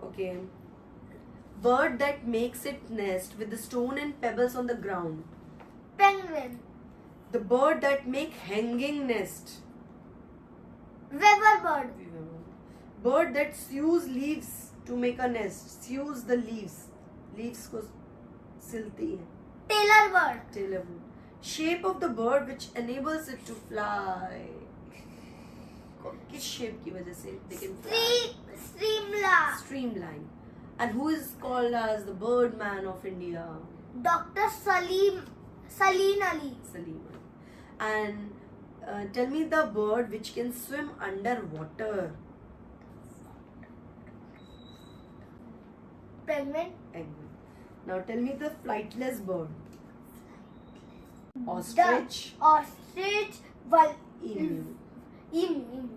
Okay. Bird that makes its nest with the stone and pebbles on the ground. Penguin. The bird that make hanging nest. Weaver bird. Bird that sews leaves to make a nest. Sews the leaves. Leaves को सिलती है. Tailor bird. Tailor bird. Shape of the bird which enables it to fly. किस shape की वजह से they can fly? Streamline. Streamline. And who is called as the Birdman of India? Dr. Salim Ali. Salim. And tell me the bird which can swim underwater. Penguin. Penguin. Now tell me the flightless bird. Ostrich. The ostrich. Emu. Emu.